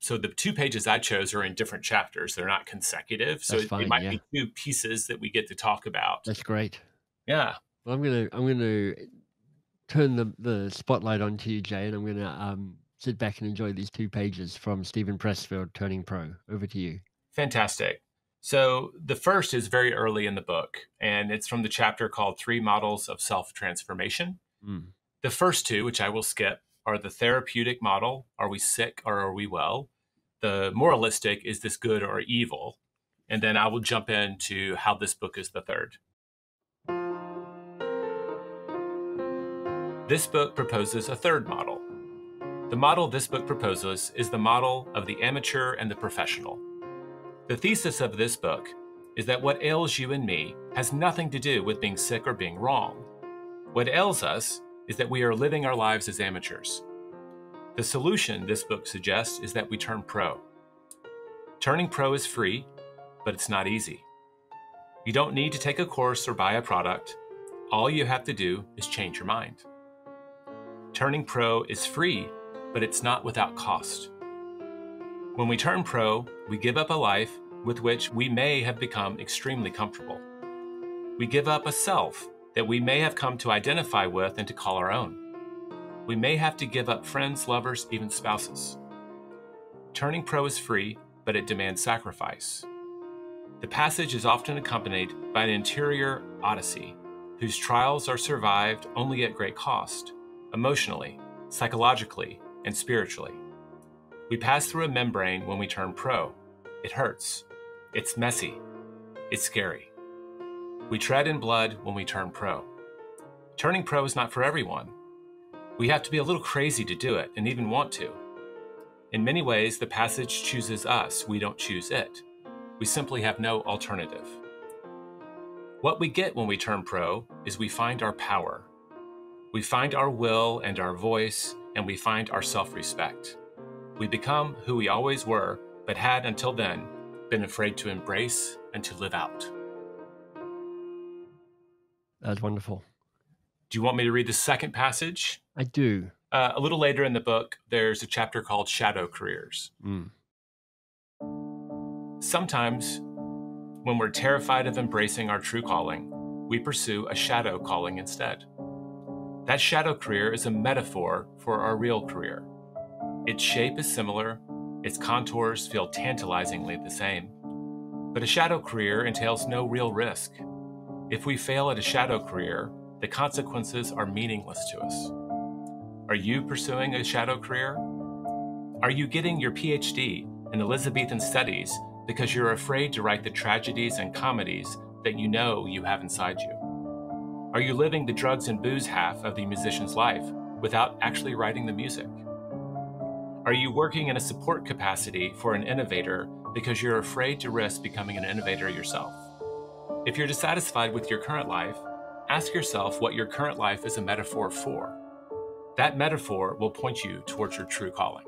So the 2 pages I chose are in different chapters. They're not consecutive. So That's it fine, might yeah. be 2 pieces that we get to talk about. That's great. Yeah, Well, I'm gonna turn the spotlight onto you, Jay, and I'm gonna, sit back and enjoy these 2 pages from Steven Pressfield, Turning Pro. Over to you. fantastic. So the first is very early in the book, and it's from the chapter called 3 Models of Self-Transformation. Mm. The first 2, which I will skip, are the therapeutic model, are we sick or are we well? The moralistic, is this good or evil? And then I will jump into how this book is the third. This book proposes a third model. The model this book proposes is the model of the amateur and the professional. The thesis of this book is that what ails you and me has nothing to do with being sick or being wrong. What ails us is that we are living our lives as amateurs. The solution this book suggests is that we turn pro. Turning pro is free, but it's not easy. You don't need to take a course or buy a product. All you have to do is change your mind. Turning pro is free, but it's not without cost. When we turn pro, we give up a life with which we may have become extremely comfortable. We give up a self that we may have come to identify with and to call our own. We may have to give up friends, lovers, even spouses. Turning pro is free, but it demands sacrifice. The passage is often accompanied by an interior odyssey, whose trials are survived only at great cost, emotionally, psychologically, and spiritually. We pass through a membrane when we turn pro. It hurts. It's messy. It's scary. We tread in blood when we turn pro. Turning pro is not for everyone. We have to be a little crazy to do it, and even want to. In many ways, the passage chooses us. We don't choose it. We simply have no alternative. What we get when we turn pro is we find our power. We find our will and our voice, and we find our self-respect. We become who we always were, but had until then been afraid to embrace and to live out. That's wonderful. Do you want me to read the second passage? I do. A little later in the book, there's a chapter called Shadow Careers. Mm. Sometimes, when we're terrified of embracing our true calling, we pursue a shadow calling instead. That shadow career is a metaphor for our real career. Its shape is similar, its contours feel tantalizingly the same, but a shadow career entails no real risk. If we fail at a shadow career, the consequences are meaningless to us. Are you pursuing a shadow career? Are you getting your PhD in Elizabethan studies because you're afraid to write the tragedies and comedies that you know you have inside you? Are you living the drugs and booze half of the musician's life without actually writing the music? Are you working in a support capacity for an innovator because you're afraid to risk becoming an innovator yourself? If you're dissatisfied with your current life, ask yourself what your current life is a metaphor for. That metaphor will point you towards your true calling.